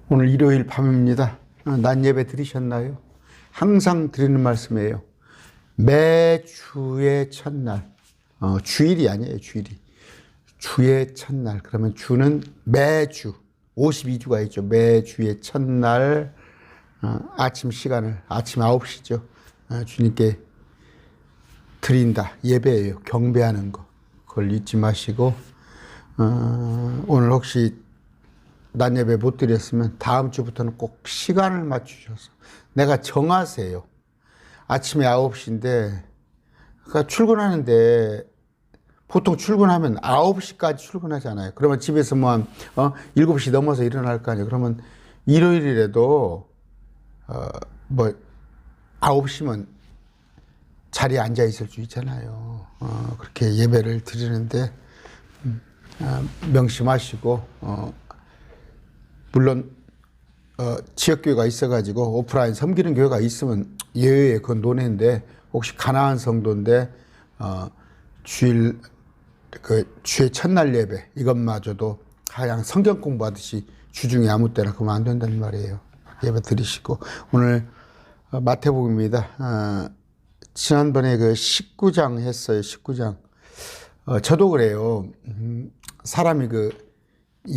오늘 일요일 밤입니다. 낮 예배 드리셨나요? 항상 드리는 말씀이에요. 매주의 첫날, 주일이 아니에요, 주일이. 주의 첫날. 그러면 주는 매주, 52주가 있죠. 매주의 첫날, 아침 시간을, 아침 9시죠. 주님께 드린다. 예배예요. 경배하는 거. 그걸 잊지 마시고, 오늘 혹시 낮 예배 못 드렸으면 다음 주부터는 꼭 시간을 맞추셔서 내가 정하세요. 아침에 9시인데, 그러니까 출근하는데, 보통 출근하면 9시까지 출근하잖아요. 그러면 집에서 뭐 한, 7시 넘어서 일어날 거 아니에요. 그러면 일요일이라도, 9시면 자리에 앉아 있을 수 있잖아요. 그렇게 예배를 드리는데, 명심하시고, 물론 지역교회가 있어가지고 오프라인 섬기는 교회가 있으면 예외에 그건 논의인데, 혹시 가나안 성도인데 주일 주의 첫날 예배 이것마저도 그냥 성경 공부하듯이 주중에 아무 때나 그러면 안 된다는 말이에요. 예배 드리시고, 오늘 마태복음입니다. 지난번에 그 19장 했어요. 19장. 저도 그래요. 사람이 그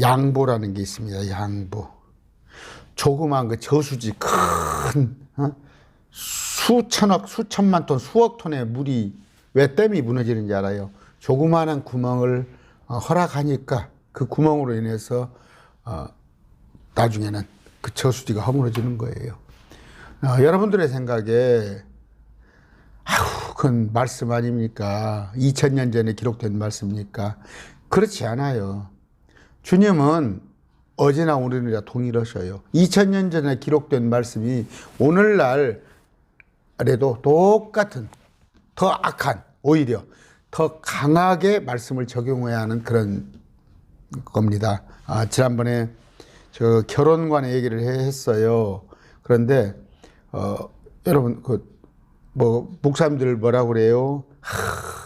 양보라는 게 있습니다. 양보. 조그만 그 저수지 큰 수천억, 수천만 톤, 수억 톤의 물이 왜 댐이 무너지는지 알아요? 조그마한 구멍을 허락하니까 그 구멍으로 인해서 나중에는 그 저수지가 허물어지는 거예요. 여러분들의 생각에 그건 말씀 아닙니까? 2000년 전에 기록된 말씀입니까? 그렇지 않아요. 주님은 어제나 오늘이나 동일하셔요. 2000년 전에 기록된 말씀이 오늘날에도 똑같은, 더 악한, 오히려 더 강하게 말씀을 적용해야 하는 그런 겁니다. 지난번에 저 결혼관의 얘기를 했어요. 그런데 여러분 목사님들 뭐라고 그래요?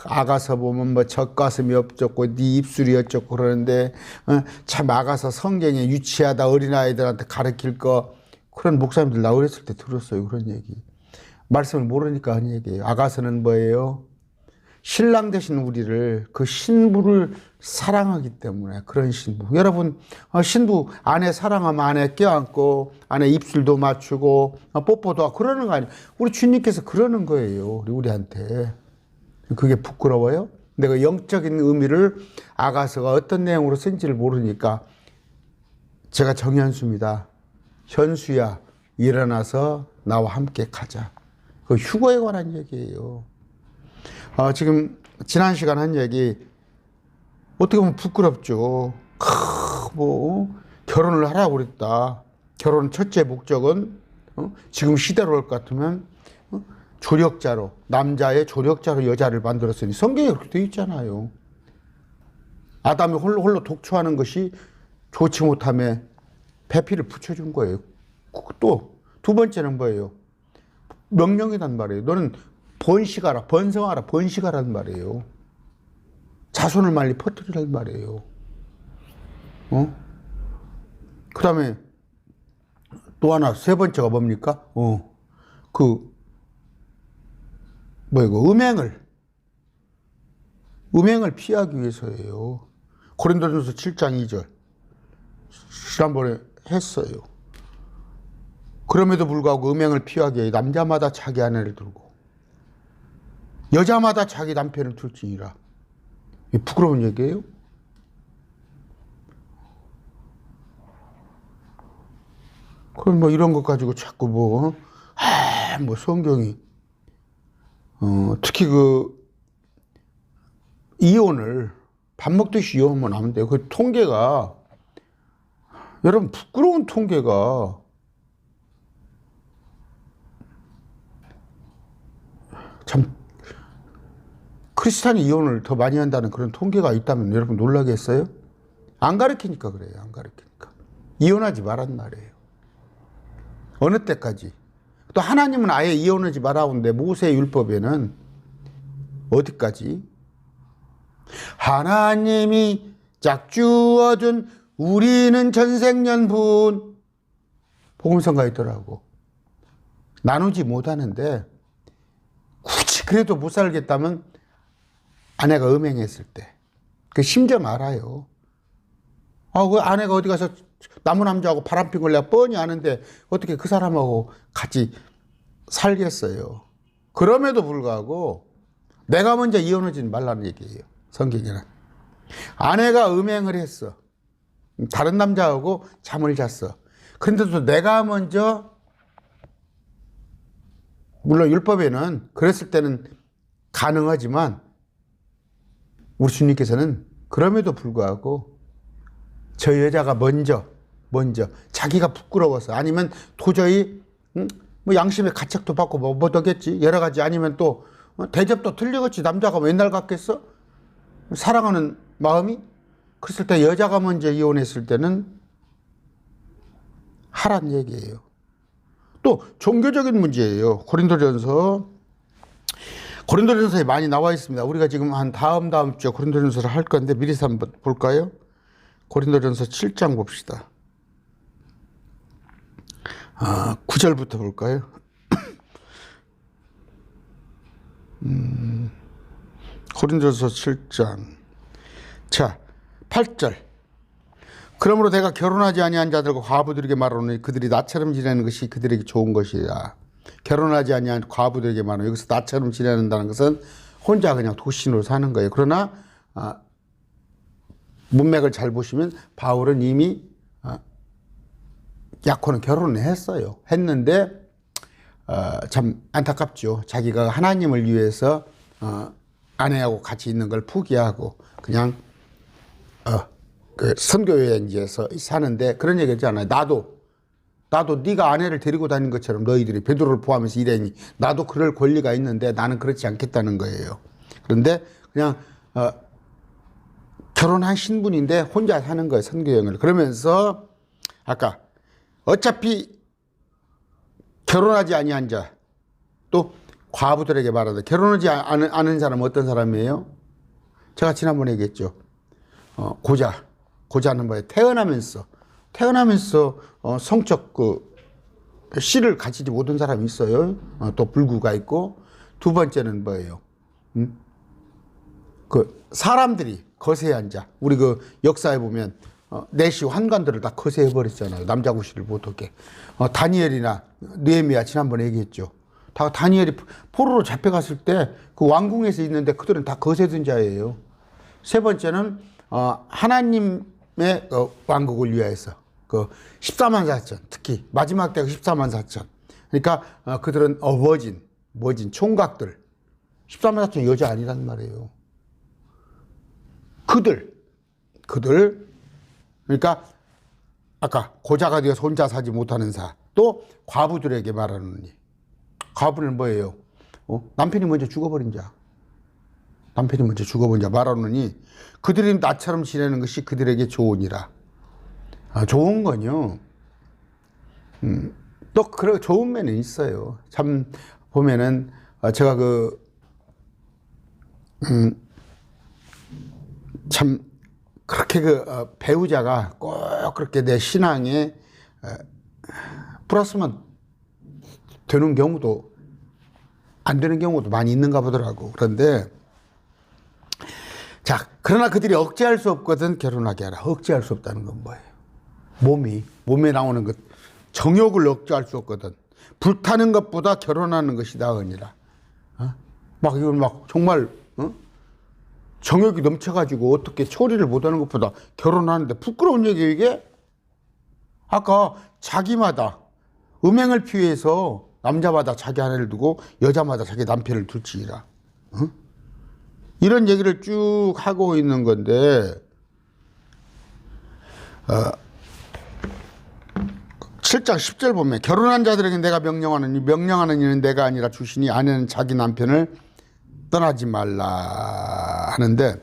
아가서 보면 뭐 젖가슴이 어쩌고 네 입술이 어쩌고 그러는데, 참 아가서 성경에 유치하다 어린아이들한테 가르칠 거, 그런 목사님들 나 어렸을 때 들었어요. 그런 얘기. 말씀을 모르니까 하는 얘기예요. 아가서는 뭐예요? 신랑 되신 우리를, 그 신부를 사랑하기 때문에 그런 신부. 여러분, 신부 아내 사랑하면 아내 껴안고 아내 입술도 맞추고 뽀뽀도 하고 그러는 거 아니에요. 우리 주님께서 그러는 거예요. 우리한테. 그게 부끄러워요? 내가 영적인 의미를 아가서가 어떤 내용으로 쓴지를 모르니까 제가 정현수입니다. 현수야, 일어나서 나와 함께 가자. 그 휴거에 관한 얘기예요. 지금 지난 시간 한 얘기 어떻게 보면 부끄럽죠. 결혼을 하라고 그랬다. 결혼 첫째 목적은 지금 시대로 할 것 같으면 조력자로, 남자의 조력자로 여자를 만들었으니 성경에 그렇게 되어 있잖아요. 아담이 홀로 독초하는 것이 좋지 못함에 배필을 붙여준 거예요. 또 두 번째는 뭐예요? 명령이란 말이에요. 너는 번식하라, 번성하라, 번식하라는 말이에요. 자손을 많이 퍼뜨리라는 말이에요. 그 다음에 또 하나, 세 번째가 뭡니까? 음행을 피하기 위해서예요. 고린도전서 7장 2절. 지난번에 했어요. 그럼에도 불구하고 음행을 피하기 위해 남자마다 자기 아내를 들고 여자마다 자기 남편을 둘지니라. 부끄러운 얘기예요? 그럼 뭐 이런 것 가지고 자꾸 성경이, 특히 이혼을 밥 먹듯이 이혼하면 안 돼요. 그 통계가, 여러분, 부끄러운 통계가 참, 크리스찬이 이혼을 더 많이 한다는 그런 통계가 있다면 여러분 놀라겠어요? 안 가르치니까 그래요. 안 가르치니까. 이혼하지 말란 말이에요. 어느 때까지? 또 하나님은 아예 이혼하지 말라고 하는데 모세의 율법에는 어디까지? 하나님이 짝주어준 우리는 전생연분, 복음성가에 있더라고. 나누지 못하는데 굳이 그래도 못 살겠다면 아내가 음행했을 때. 그 심정 알아요. 그 아내가 어디 가서 남은 남자하고 바람핀 걸 내가 뻔히 아는데 어떻게 그 사람하고 같이 살겠어요. 그럼에도 불구하고 내가 먼저 이혼하지 말라는 얘기예요. 성경에는. 아내가 음행을 했어. 다른 남자하고 잠을 잤어. 그런데도 내가 먼저, 물론 율법에는 그랬을 때는 가능하지만 우리 주님께서는 그럼에도 불구하고 저 여자가 먼저 자기가 부끄러워서 아니면 도저히 뭐 양심의 가책도 받고 못 하겠지. 여러 가지 아니면 또 대접도 틀리겠지. 남자가 맨날 갔겠어? 사랑하는 마음이? 그랬을 때 여자가 먼저 이혼했을 때는 하란 얘기예요. 또 종교적인 문제예요. 고린도전서에 많이 나와 있습니다. 우리가 지금 한 다음 주에 고린도전서를 할 건데 미리 한번 볼까요? 고린도전서 7장 봅시다. 9절부터 볼까요? 고린도전서 7장. 자, 8절. 그러므로 내가 결혼하지 아니한 자들과 과부들에게 말하노니 그들이 나처럼 지내는 것이 그들에게 좋은 것이라. 결혼하지 아니한 과부들에게 말하노니 여기서 나처럼 지내는다는 것은 혼자 그냥 도신으로 사는 거예요. 그러나 문맥을 잘 보시면 바울은 이미 약혼은 결혼을 했어요. 했는데 참 안타깝죠. 자기가 하나님을 위해서 아내하고 같이 있는 걸 포기하고 그냥 그 선교여행지에서 사는데 그런 얘기 했잖아요. 나도 네가 아내를 데리고 다니는 것처럼 너희들이 베드로를 포함해서 일행이 나도 그럴 권리가 있는데 나는 그렇지 않겠다는 거예요. 그런데 그냥 결혼한 신분인데 혼자 사는 거예요. 선교여행을. 그러면서 아까 어차피 결혼하지 아니한 자 또 과부들에게 말하다. 결혼하지 않은 사람은 어떤 사람이에요? 제가 지난번에 얘기했죠. 고자는 뭐예요? 태어나면서 성적 씨를 가지지 못한 사람이 있어요. 또 불구가 있고 두 번째는 뭐예요? 그 사람들이 거세한 자. 우리 그 역사에 보면 내시 환관들을 다 거세해 버렸잖아요. 남자 구실을 못하게. 다니엘이나 느헤미야 지난번에 얘기했죠. 다 다니엘이 포로로 잡혀갔을 때 그 왕궁에서 있는데 그들은 다 거세된 자예요. 세 번째는 하나님의 왕국을 위하여서 그 14만 4천, 특히 마지막 때가 14만 4천. 그러니까 그들은 머진 총각들 14만 4천 여자 아니란 말이에요. 그들 그러니까 아까 고자가 되어서 혼자 사지 못하는 사. 또 과부들에게 말하노니 과부는 뭐예요? 남편이 먼저 죽어버린 자. 말하노니 그들이 나처럼 지내는 것이 그들에게 좋으니라. 좋은 건요. 또 그런 좋은 면은 있어요. 참 보면은 제가 참 그렇게 배우자가 꼭 그렇게 내 신앙에 플러스만 되는 경우도 안 되는 경우도 많이 있는가 보더라고. 그런데 자, 그러나 그들이 억제할 수 없거든 결혼하게 하라. 억제할 수 없다는 건 뭐예요? 몸에 나오는 것, 정욕을 억제할 수 없거든. 불타는 것보다 결혼하는 것이 나으니라. 막 이건 막 정말 정욕이 넘쳐가지고 어떻게 처리를 못하는 것보다 결혼하는데 부끄러운 얘기예요 이게? 아까 자기마다 음행을 피해서 남자마다 자기 아내를 두고 여자마다 자기 남편을 둘지라. 이런 얘기를 쭉 하고 있는 건데 7장 10절 보면 결혼한 자들에게 내가 명령하는 이는 내가 아니라 주시니 아내는 자기 남편을 떠나지 말라 하는데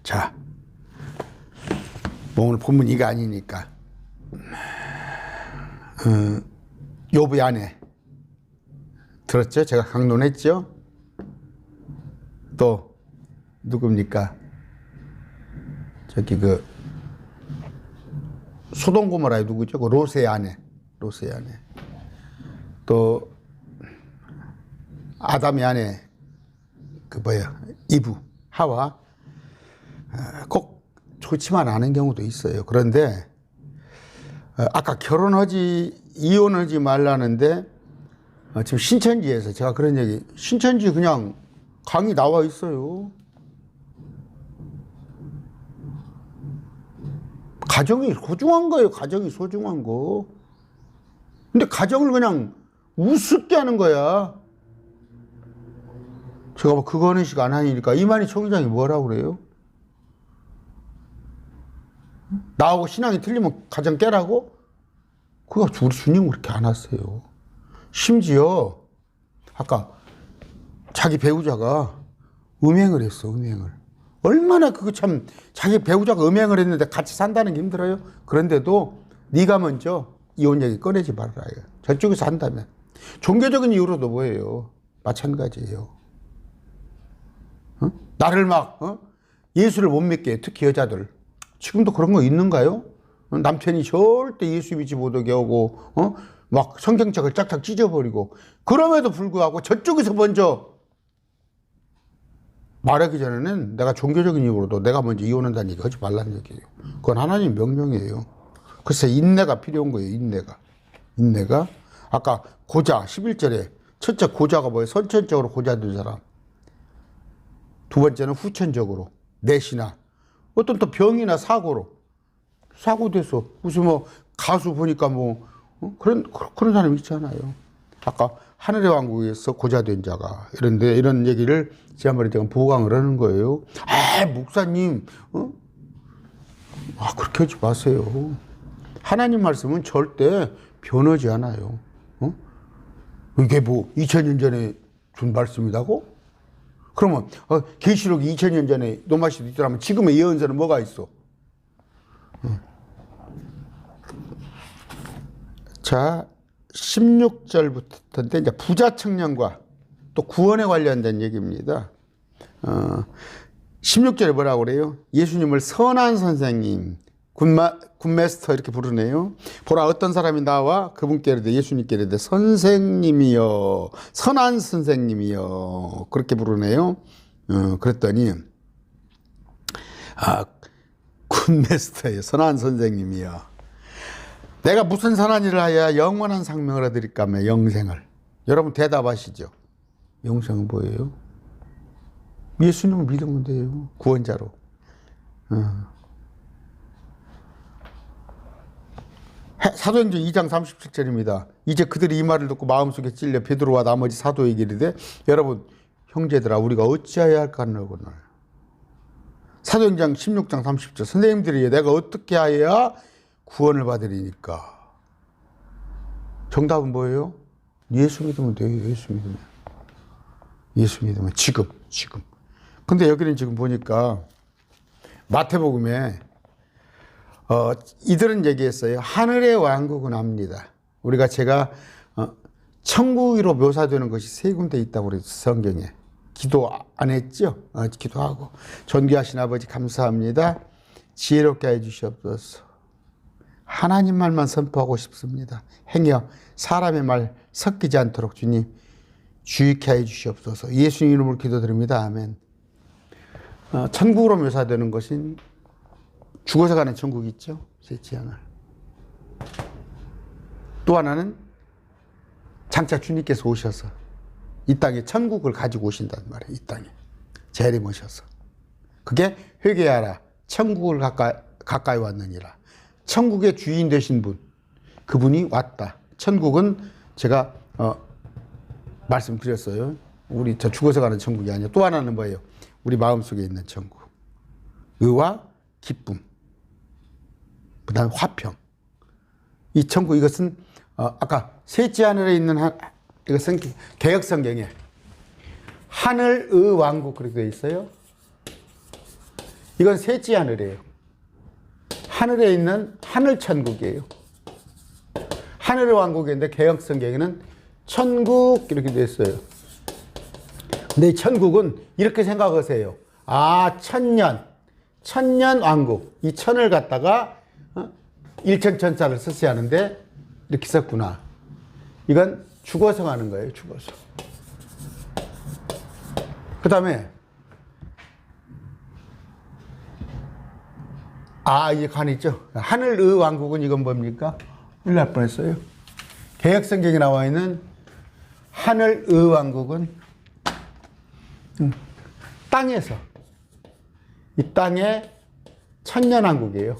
자, 뭐 오늘 본문 이가 아니니까 욥의 아내 들었죠? 제가 강론했죠? 또 누굽니까? 저기 소돔 고모라의 누구죠? 그 롯의 아내. 또 아담의 아내 그 뭐야 이브 하와 꼭 좋지만 않은 경우도 있어요. 그런데 아까 이혼하지 말라는데 지금 신천지에서 제가 그런 얘기, 신천지 그냥 강의 나와 있어요. 가정이 소중한 거예요. 가정이 소중한 거. 근데 가정을 그냥 우습게 하는 거야. 제가 뭐 그거는 식 안 하니까 이만희 총장이 뭐라고 그래요? 나하고 신앙이 틀리면 가정 깨라고? 그거 우리 주님 그렇게 안 하세요. 심지어 아까 자기 배우자가 음행을 했어. 얼마나 그거 참 자기 배우자가 음행을 했는데 같이 산다는 게 힘들어요. 그런데도 네가 먼저 이혼 얘기 꺼내지 말아요. 저쪽에서 한다면. 종교적인 이유로도 뭐예요? 마찬가지예요. 나를 막 예수를 못 믿게 해. 특히 여자들. 지금도 그런 거 있는가요? 남편이 절대 예수 믿지 못하게 하고 막 성경책을 짝짝 찢어버리고 그럼에도 불구하고 저쪽에서 먼저 말하기 전에는 내가 종교적인 이유로도 내가 먼저 이혼한다는 얘기 하지 말라는 얘기예요. 그건 하나님 명령이에요. 글쎄 인내가 필요한 거예요. 인내가 아까 고자 11절에 첫째 고자가 뭐예요? 선천적으로 고자된 사람. 두 번째는 후천적으로 내시나 어떤 또 병이나 사고로 사고돼서 무슨 뭐 가수 보니까 뭐 그런 사람이 있잖아요. 아까 하늘의 왕국에서 고자된 자가 이런 얘기를 지난번에 제가 보강을 하는 거예요. 목사님 그렇게 하지 마세요. 하나님 말씀은 절대 변하지 않아요. 이게 뭐 2000년 전에 준 말씀이라고? 그러면 계시록이 2000년 전에 노마시도 있더라면 지금의 예언서는 뭐가 있어? 자 16절부터인데 이제 부자 청년과 또 구원에 관련된 얘기입니다. 16절에 뭐라고 그래요? 예수님을 선한 선생님, 굿마스터 이렇게 부르네요. 보라 어떤 사람이 나와 그분께 이르되 예수님께 이르되 선생님이여 선한 선생님이여 그렇게 부르네요. 그랬더니 굿마스터예요. 선한 선생님이여 내가 무슨 선한 일을 하여야 영원한 생명을 얻으리까 하며 영생을. 여러분 대답하시죠. 영생은 뭐예요? 예수님을 믿으면 돼요. 구원자로. 사도행전 2장 37절입니다. 이제 그들이 이 말을 듣고 마음속에 찔려 베드로와 나머지 사도에게 이르되 여러분 형제들아 우리가 어찌하여야 할까 하노구나. 사도행전 16장 30절 선생님들이 내가 어떻게 하여야 구원을 받으리니까. 정답은 뭐예요? 예수 믿으면 돼요. 예수 믿으면 지금. 근데 여기는 지금 보니까 마태복음에 이들은 얘기했어요. 하늘의 왕국은 압니다. 제가 천국으로 묘사되는 것이 세 군데 있다고 그랬어요. 성경에. 기도 안 했죠? 기도하고. 존귀하신 아버지 감사합니다. 지혜롭게 해주시옵소서. 하나님 말만 선포하고 싶습니다. 행여 사람의 말 섞이지 않도록 주님 주의케 해 주시옵소서. 예수님 이름으로 기도드립니다. 아멘. 천국으로 묘사되는 것은 죽어서 가는 천국이 있죠. 셋째 하나. 또 하나는 장차 주님께서 오셔서 이 땅에 천국을 가지고 오신단 말이에요. 이 땅에 재림하셔서. 그게 회개하라. 천국을 가까이 왔느니라. 천국의 주인 되신 분, 그분이 왔다. 천국은 제가 말씀드렸어요. 우리 죽어서 가는 천국이 아니라 또 하나는 뭐예요? 우리 마음속에 있는 천국. 의와 기쁨, 그 다음 화평. 이 천국 이것은 아까 셋째 하늘에 있는 이것은 개역성경에 하늘의 왕국 그렇게 되어 있어요. 이건 셋째 하늘이에요. 하늘에 있는 하늘천국이에요. 하늘의 왕국인데 개역성경에는 천국 이렇게 되어 있어요. 근데 이 천국은 이렇게 생각하세요. 천년 왕국. 이 천을 갖다가 일천천자를 썼어야 하는데 이렇게 썼구나. 이건 죽어서 가는 거예요. 죽어서. 그 다음에 이제 간 있죠. 하늘의 왕국은 이건 뭡니까? 큰일 날 뻔했어요. 개혁성경에 나와 있는 하늘의 왕국은 땅에서, 이 땅의 천년왕국이에요.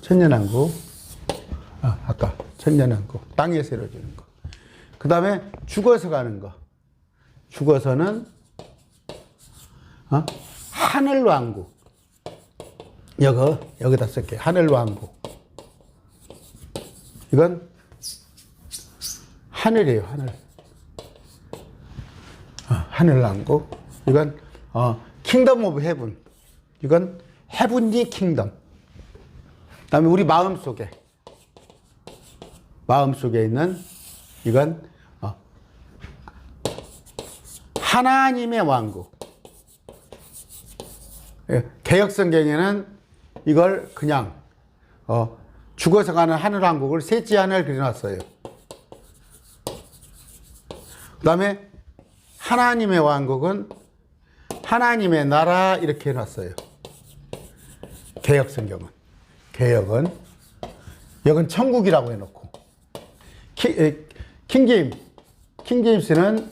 천년왕국. 아까 천년왕국. 땅에서 이루어지는 거. 그 다음에 죽어서 가는 거. 죽어서는 하늘왕국. 여기다 쓸게요. 하늘왕국. 이건 하늘이에요. 하늘. 하늘왕국. 이건 킹덤 오브 헤븐. 이건 헤븐리 킹덤. 그 다음에 우리 마음속에 있는 이건 하나님의 왕국. 개혁성경에는 이걸 그냥 죽어서 가는 하늘왕국을 셋째 하늘 그려놨어요. 그 다음에 하나님의 왕국은 하나님의 나라 이렇게 해놨어요. 개혁성경은. 여긴 천국이라고 해놓고. 킹제임스는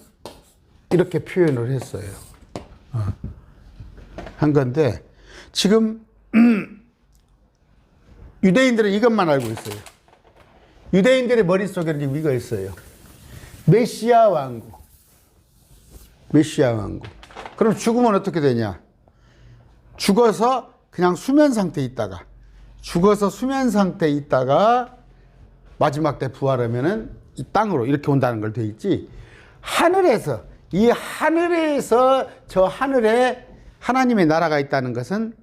이렇게 표현을 했어요. 한 건데, 지금, 유대인들은 이것만 알고 있어요. 유대인들의 머릿속에는 지금 이거 있어요. 메시아 왕국. 그럼 죽으면 어떻게 되냐? 죽어서 그냥 수면 상태에 있다가, 마지막 때 부활하면은 이 땅으로 이렇게 온다는 걸 돼 있지. 하늘에서 저 하늘에 하나님의 나라가 있다는 것은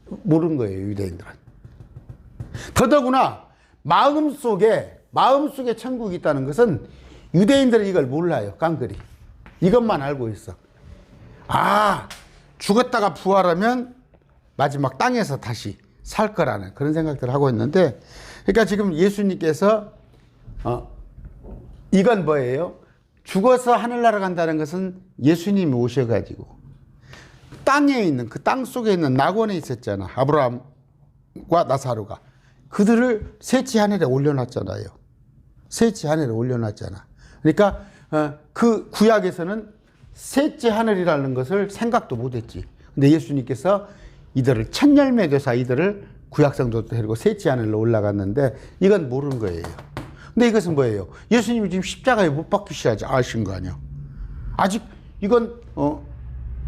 모르는 거예요, 유대인들은. 더더구나 마음속에 천국이 있다는 것은 유대인들은 이걸 몰라요. 깡그리. 이것만 알고 있어. 죽었다가 부활하면 마지막 땅에서 다시 살 거라는 그런 생각들을 하고 있는데, 그러니까 지금 예수님께서 이건 뭐예요? 죽어서 하늘나라 간다는 것은 예수님이 오셔가지고 땅에 있는, 그 땅 속에 있는 낙원에 있었잖아. 아브라함과 나사로가. 그들을 셋째 하늘에 올려놨잖아요. 그러니까 그 구약에서는 셋째 하늘이라는 것을 생각도 못했지. 근데 예수님께서 이들을 첫 열매 되사 이들을 구약성도 데리고 셋째 하늘로 올라갔는데 이건 모르는 거예요. 근데 이것은 뭐예요? 예수님이 지금 십자가에 못 박히셔야지 아신 거 아니야. 아직 이건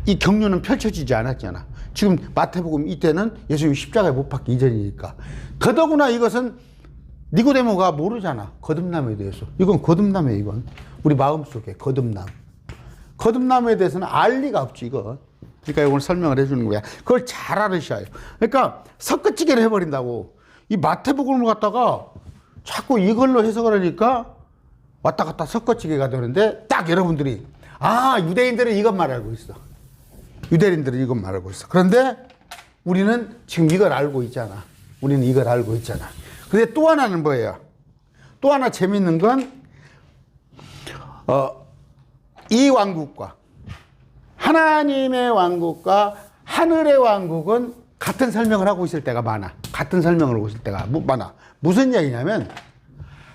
이 경륜은 펼쳐지지 않았잖아. 지금 마태복음 이때는 예수님이 십자가에 못 박기 이전이니까. 더더구나 이것은 니고데모가 모르잖아. 거듭남에 대해서. 이건 거듭남이에요. 이건 우리 마음속에 거듭남에 대해서는 알 리가 없지 이건. 그러니까 이걸 설명을 해주는 거야. 그걸 잘 알으셔야 해요. 그러니까 섞어찌개를 해버린다고. 이 마태복음을 갖다가 자꾸 이걸로 해석을 하니까 왔다 갔다 섞어찌개가 되는데, 딱 여러분들이 유대인들은 이것만 알고 있어. 그런데 우리는 지금 이걸 알고 있잖아. 근데 또 하나는 뭐예요? 또 하나 재밌는 건 이 왕국과 하나님의 왕국과 하늘의 왕국은 같은 설명을 하고 있을 때가 많아. 무슨 이야기냐면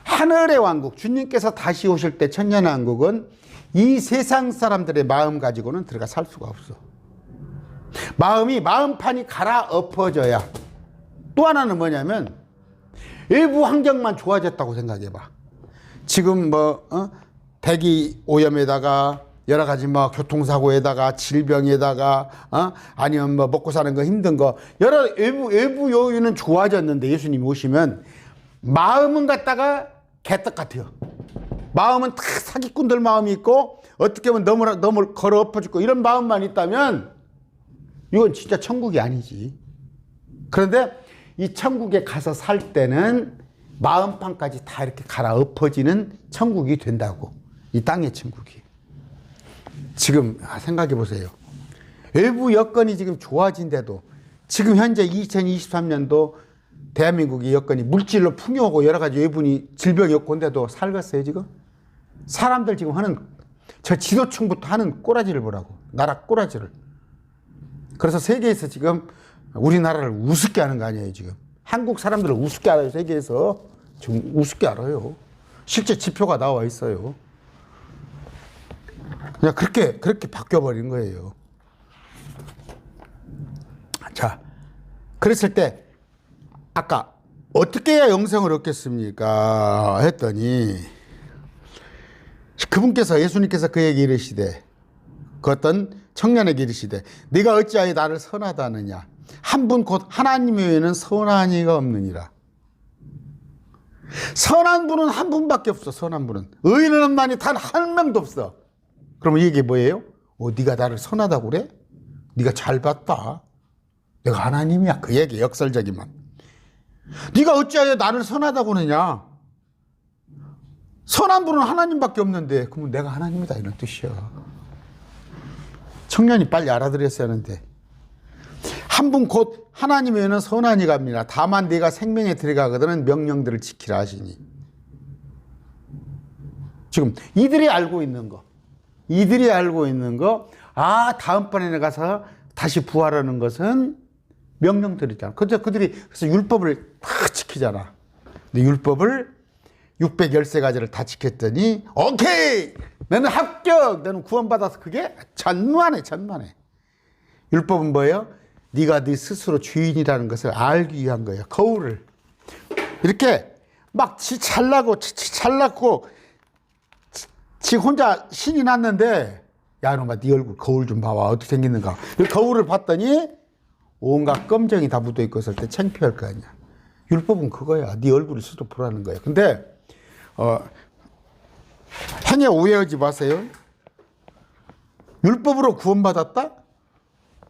하늘의 왕국, 주님께서 다시 오실 때 천년왕국은 이 세상 사람들의 마음 가지고는 들어가 살 수가 없어. 마음판이 갈아엎어져야. 또 하나는 뭐냐면 일부 환경만 좋아졌다고 생각해봐. 지금 대기 오염에다가 여러 가지 교통사고에다가 질병에다가 아니면 먹고 사는 거 힘든 거 여러 일부 요인은 좋아졌는데, 예수님이 오시면 마음은 갖다가 개떡 같아요. 마음은 다 사기꾼들 마음이 있고 어떻게 보면 너무 걸어 엎어지고 이런 마음만 있다면 이건 진짜 천국이 아니지. 그런데 이 천국에 가서 살 때는 마음판까지 다 이렇게 갈아엎어지는 천국이 된다고. 이 땅의 천국이. 지금 생각해 보세요. 일부 여건이 지금 좋아진데도 지금 현재 2023년도 대한민국의 여건이 물질로 풍요하고 여러 가지 외분이 질병이 없고 한데도 살겠어요, 지금? 사람들 지금 하는, 저 지도층부터 하는 꼬라지를 보라고. 나라 꼬라지를. 그래서 세계에서 지금 우리나라를 우습게 하는 거 아니에요, 지금. 한국 사람들을 우습게 알아요, 세계에서. 지금 우습게 알아요. 실제 지표가 나와 있어요. 그냥 그렇게 바뀌어버린 거예요. 자, 그랬을 때, 아까 어떻게 해야 영생을 얻겠습니까? 했더니 그분께서 예수님께서 그에게 이르시되 그 어떤 청년에게 이르시되 네가 어찌하여 나를 선하다 하느냐 한 분 곧 하나님 외에는 선한 이가 없느니라. 선한 분은 한 분밖에 없어. 선한 분은 의인은 없나니 단 한 명도 없어. 그러면 이게 뭐예요? 네가 나를 선하다고 그래? 네가 잘 봤다. 내가 하나님이야. 그 얘기 역설적이만. 네가 어찌하여 나를 선하다고 하느냐? 선한 분은 하나님밖에 없는데 그러면 내가 하나님이다 이런 뜻이야. 청년이 빨리 알아들었어야 하는데 한 분 곧 하나님 외에는 선한 이가 없느니라. 다만 네가 생명에 들어가거든 명령들을 지키라 하시니. 지금 이들이 알고 있는 거 다음번에 가서 다시 부활하는 것은 명령들이잖아. 그들이 그래서 율법을 다 지키잖아. 근데 율법을 613가지를 다 지켰더니 오케이! 너는 합격! 너는 구원받아서 그게 전무하네. 율법은 뭐예요? 네가 네 스스로 주인이라는 것을 알기 위한 거예요. 거울을 이렇게 막 지 잘나고 지 혼자 신이 났는데 야 이놈아 네 얼굴 거울 좀 봐봐 어떻게 생겼는가. 거울을 봤더니 온갖 껌정이 다 묻어있고 있을 때 창피할 거 아니야. 율법은 그거야. 네 얼굴을 스스로 보라는 거야. 근데 행에 오해하지 마세요. 율법으로 구원받았다?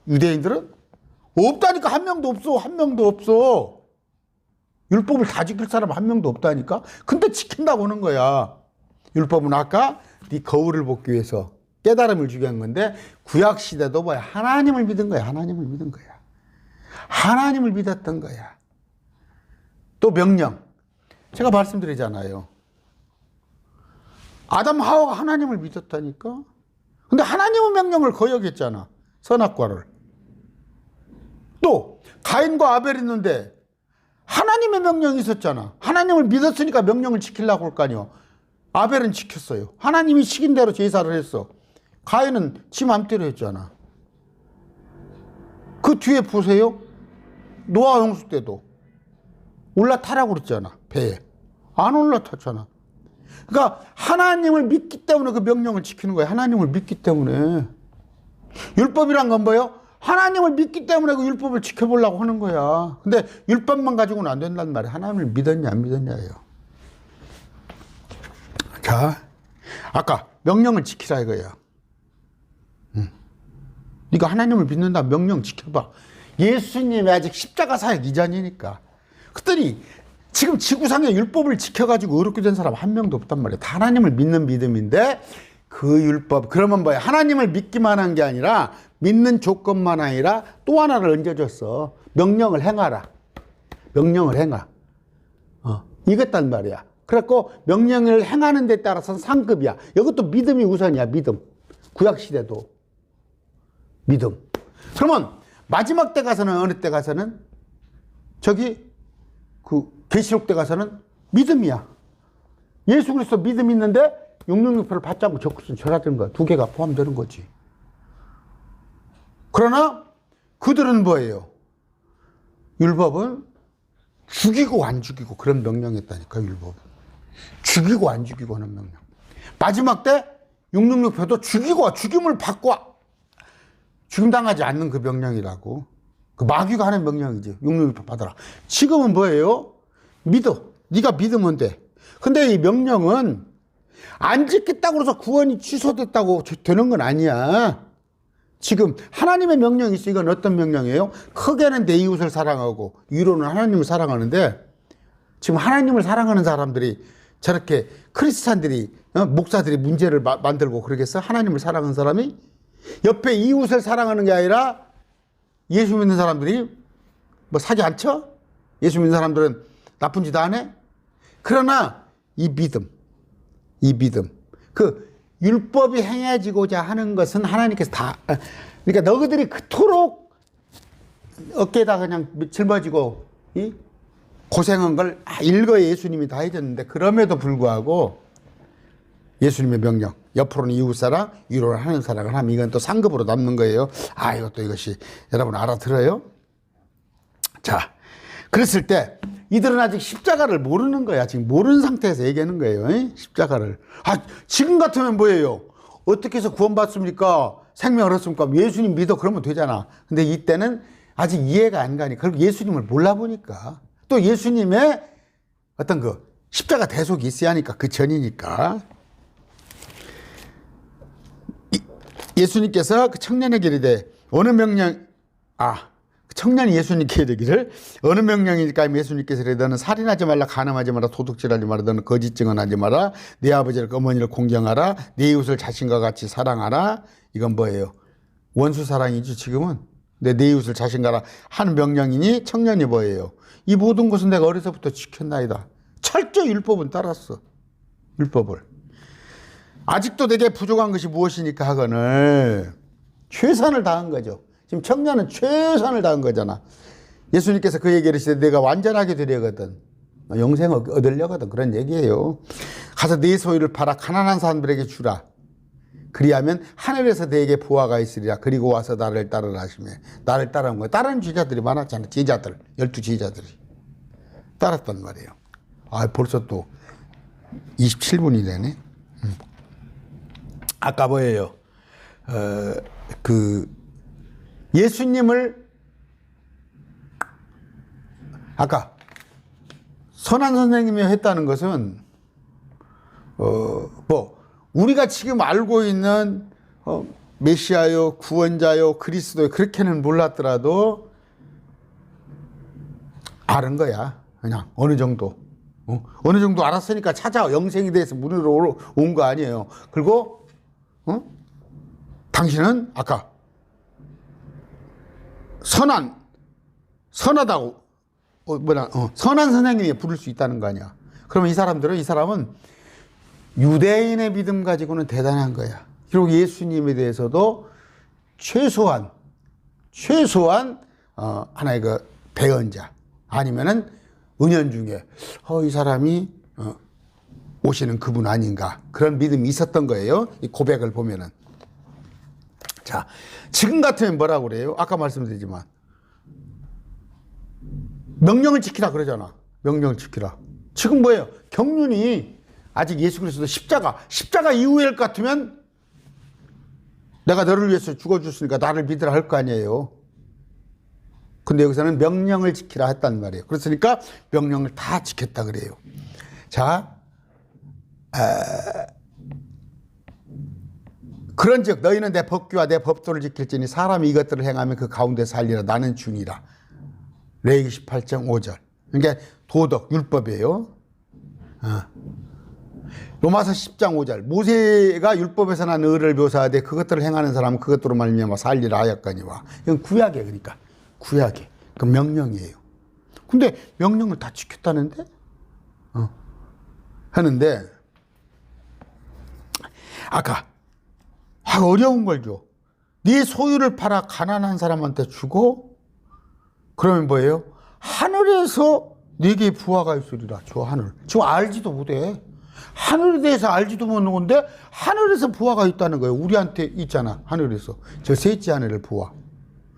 유대인들은? 없다니까. 한 명도 없어. 율법을 다 지킬 사람 한 명도 없다니까. 근데 지킨다고 하는 거야. 율법은 아까 네 거울을 보기 위해서 깨달음을 주게 한 건데 구약시대도 뭐야? 하나님을 믿은 거야. 하나님을 믿었던 거야. 또 명령. 제가 말씀드리잖아요. 아담 하와가 하나님을 믿었다니까. 근데 하나님의 명령을 거역했잖아. 선악과를. 또 가인과 아벨 있는데 하나님의 명령이 있었잖아. 하나님을 믿었으니까 명령을 지키려고 할 거 아니요. 아벨은 지켰어요. 하나님이 시킨 대로 제사를 했어. 가인은 지 맘대로 했잖아. 그 뒤에 보세요. 노아 홍수 때도 올라타라고 그랬잖아. 배에. 안 올라탔잖아. 그러니까 하나님을 믿기 때문에 그 명령을 지키는 거야. 하나님을 믿기 때문에. 율법이란 건 뭐예요? 하나님을 믿기 때문에 그 율법을 지켜보려고 하는 거야. 근데 율법만 가지고는 안 된단 말이야. 하나님을 믿었냐 안 믿었냐예요. 자, 아까 명령을 지키라 이거야. 네가 하나님을 믿는다 명령 지켜봐. 예수님이 아직 십자가 사역 이전이니까. 그랬더니 지금 지구상에 율법을 지켜가지고 어렵게 된 사람 한 명도 없단 말이야. 다 하나님을 믿는 믿음인데 그 율법 그러면 뭐야? 하나님을 믿기만 한 게 아니라 믿는 조건만 아니라 또 하나를 얹어줬어. 명령을 행하라. 명령을 행하. 이겼단 말이야. 그래갖고 명령을 행하는 데 따라서는 상급이야. 이것도 믿음이 우선이야. 믿음. 구약시대도 믿음. 그러면 마지막 때 가서는 어느 때 가서는 저기 그 계시록 때 가서는 믿음이야. 예수 그리스도 믿음 있는데 666표를 받지 않고 적극성 절하는 거야. 두 개가 포함되는 거지. 그러나 그들은 뭐예요? 율법은 죽이고 안 죽이고 그런 명령했다니까. 율법은 죽이고 안 죽이고 하는 명령. 마지막 때 666표도 죽임을 받고 죽임당하지 않는 그 명령이라고. 그 마귀가 하는 명령이지. 666표 받아라. 지금은 뭐예요? 믿어. 네가 믿으면 돼. 근데 이 명령은 안 지켰다고 해서 구원이 취소됐다고 되는 건 아니야. 지금 하나님의 명령이 있어. 이건 어떤 명령이에요? 크게는 내 이웃을 사랑하고 위로는 하나님을 사랑하는데 지금 하나님을 사랑하는 사람들이 저렇게 크리스찬들이 목사들이 문제를 만들고 그러겠어? 하나님을 사랑하는 사람이 옆에 이웃을 사랑하는 게 아니라 예수 믿는 사람들이 뭐 사기 안 쳐? 예수 믿는 사람들은 나쁜 짓 안 해? 그러나 이 믿음, 그 율법이 행해지고자 하는 것은 하나님께서 다, 그러니까 너희들이 그토록 어깨에다 그냥 짊어지고 고생한 걸 일거에 예수님이 다 해줬는데, 그럼에도 불구하고 예수님의 명령, 옆으로는 이웃사랑, 위로는 하는 사랑을 하면 이건 또 상급으로 남는 거예요. 이것도 이것이 여러분 알아들어요? 자, 그랬을 때 이들은 아직 십자가를 모르는 거야. 지금 모르는 상태에서 얘기하는 거예요. 십자가를. 지금 같으면 뭐예요? 어떻게 해서 구원받습니까? 생명을 얻습니까? 예수님 믿어. 그러면 되잖아. 근데 이때는 아직 이해가 안 가니까, 그리고 예수님을 몰라보니까, 또 예수님의 어떤 그 십자가 대속이 있어야 하니까, 그 전이니까. 예수님께서 그 청년에게 이르되 어느 명령, 청년이 예수님께 이르기를 어느 명령이니까 예수님께서 이르되 너는 살인하지 말라, 간음하지 마라, 도둑질하지 마라, 너는 거짓 증언하지 마라, 네 아버지를 어머니를 공경하라, 네 이웃을 자신과 같이 사랑하라. 이건 뭐예요? 원수 사랑이죠 지금은. 내 이웃을 자신과라 하는 명령이니 청년이 뭐예요? 이 모든 것은 내가 어려서부터 지켰나이다. 철저히 율법은 따랐어. 율법을. 아직도 내게 부족한 것이 무엇이니까 하거늘 최선을 다한 거죠. 지금 청년은 최선을 다한 거잖아. 예수님께서 그 얘기를 하시되 내가 완전하게 되려거든, 영생을 얻으려거든, 그런 얘기예요. 가서 네 소유를 팔아 가난한 사람들에게 주라. 그리하면 하늘에서 너에게 부하가 있으리라. 그리고 와서 나를 따르라 하시며, 나를 따르는 거야. 따르는 제자들이 많았잖아. 제자들, 12제자들이 따랐단 말이에요. 벌써 또 27분이 되네. 아까 뭐예요? 예수님을, 아까 선한 선생님이 했다는 것은, 우리가 지금 알고 있는 메시아요, 구원자요, 그리스도요, 그렇게는 몰랐더라도 아는 거야. 그냥 어느 정도. 어느 정도 알았으니까 영생에 대해서 물으러 온 거 아니에요. 그리고 당신은 아까 선하다고 선한 선생님이 부를 수 있다는 거 아니야. 그러면 이 사람은 유대인의 믿음 가지고는 대단한 거야. 그리고 예수님에 대해서도 최소한 하나의 그 대언자, 아니면은 은연중에 이 사람이 오시는 그분 아닌가, 그런 믿음이 있었던 거예요. 이 고백을 보면은. 자, 지금 같으면 뭐라고 그래요? 아까 말씀드리지만 명령을 지키라 그러잖아. 명령을 지키라. 지금 뭐예요? 경륜이 아직 예수 그리스도 십자가 이후일 것 같으면 내가 너를 위해서 죽어줬으니까 나를 믿으라 할 거 아니에요. 근데 여기서는 명령을 지키라 했단 말이에요. 그랬으니까 명령을 다 지켰다 그래요. 자, 그런즉 너희는 내 법규와 내 법도를 지킬지니 사람이 이것들을 행하면 그 가운데 살리라. 나는 주니라. 레위기 18장 5절. 그러니까 도덕, 율법이에요. 로마서 10장 5절. 모세가 율법에서 난 의를 묘사하되 그것들을 행하는 사람은 그것들로 말미암아 살리라 하였거니와. 이건 구약이에요. 그러니까 구약이 그 명령이에요. 근데 명령을 다 지켰다는데 하는데, 아까 어려운 걸 줘. 네 소유를 팔아 가난한 사람한테 주고, 그러면 뭐예요? 하늘에서 네게 부하가 있으리라. 저 하늘. 지금 알지도 못해. 하늘에 대해서 알지도 못하는 건데 하늘에서 부하가 있다는 거예요. 우리한테 있잖아. 하늘에서. 저 셋째 하늘의 부하.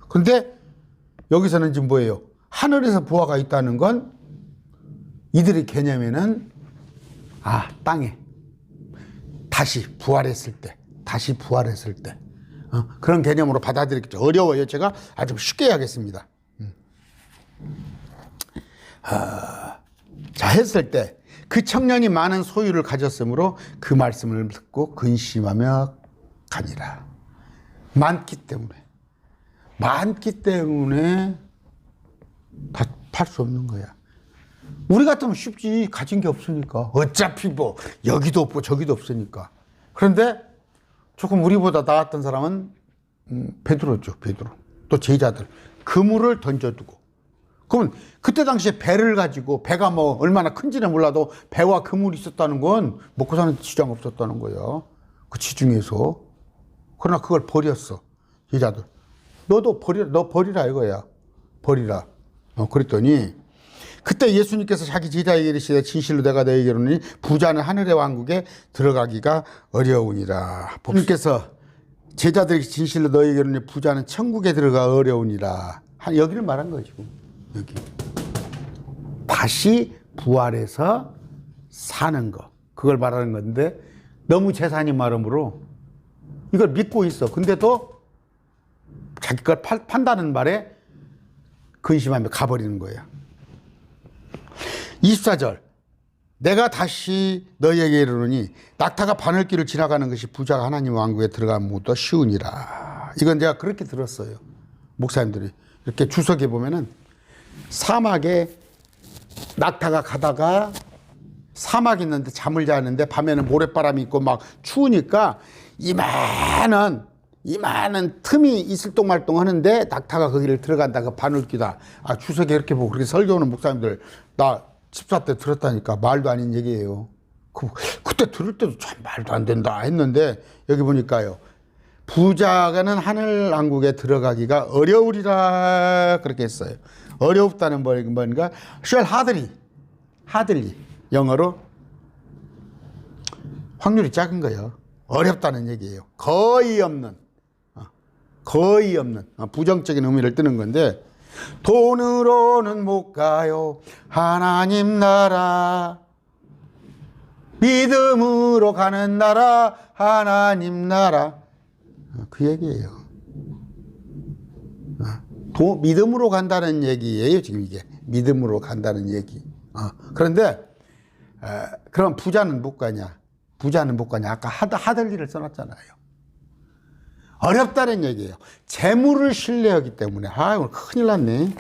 근데 여기서는 지금 뭐예요? 하늘에서 부하가 있다는 건 이들의 개념에는 땅에 다시 부활했을 때 그런 개념으로 받아들이겠죠. 어려워요. 제가 아주 쉽게 하겠습니다. 자, 했을 때 그 청년이 많은 소유를 가졌으므로 그 말씀을 듣고 근심하며 가니라. 많기 때문에 다 팔 수 없는 거야. 우리 같으면 쉽지. 가진 게 없으니까. 어차피 뭐 여기도 없고 저기도 없으니까. 그런데 조금 우리보다 나았던 사람은 베드로죠. 베드로. 또 제자들. 그물을 던져두고 그러면 그때 당시에 배를 가지고 배가 뭐 얼마나 큰지는 몰라도 배와 그물이 있었다는 건 먹고 사는 지장 없었다는 거야. 그 지중해에서. 그러나 그걸 버렸어. 여자들. 너도 버리라. 너 버리라 이거야. 버리라. 그랬더니 그때 예수님께서 자기 제자에게 이르시되 진실로 내가 너에게 이르노니 부자는 하늘의 왕국에 들어가기가 어려우니라. 예수님께서 제자들에게 진실로 너에게 이르노니 부자는 천국에 들어가 어려우니라. 여기를 말한 거지. 여기. 다시 부활해서 사는 거. 그걸 말하는 건데 너무 재산이 많으므로 이걸 믿고 있어. 근데도 자기 걸 판다는 말에 근심하며 가버리는 거야. 24절. 내가 다시 너희에게 이르노니 낙타가 바늘길을 지나가는 것이 부자가 하나님 왕국에 들어가는 것보다 쉬우니라. 이건 제가 그렇게 들었어요. 목사님들이. 이렇게 주석에 보면은 사막에 낙타가 가다가 사막이 있는데 잠을 자는데 밤에는 모래바람이 있고 막 추우니까 이만한 틈이 있을똥말똥 하는데 낙타가 거기를 들어간다. 그 바늘기다. 주석에 이렇게 보고 그렇게 설교하는 목사님들 나 집사 때 들었다니까. 말도 아닌 얘기예요. 그때 들을 때도 참 말도 안 된다 했는데 여기 보니까요. 부자가는 하늘 왕국에 들어가기가 어려우리라 그렇게 했어요. 어렵다는 뭔가 shall hardly 영어로 확률이 작은 거예요. 어렵다는 얘기예요. 거의 없는 부정적인 의미를 뜨는 건데 돈으로는 못 가요. 하나님 나라 믿음으로 가는 나라 하나님 나라 그 얘기예요. 믿음으로 간다는 얘기예요. 지금 이게 믿음으로 간다는 얘기. 그런데 그럼 부자는 못 가냐? 부자는 못 가냐? 아까 하들리를 써놨잖아요. 어렵다는 얘기예요. 재물을 신뢰하기 때문에. 오늘 큰일 났네.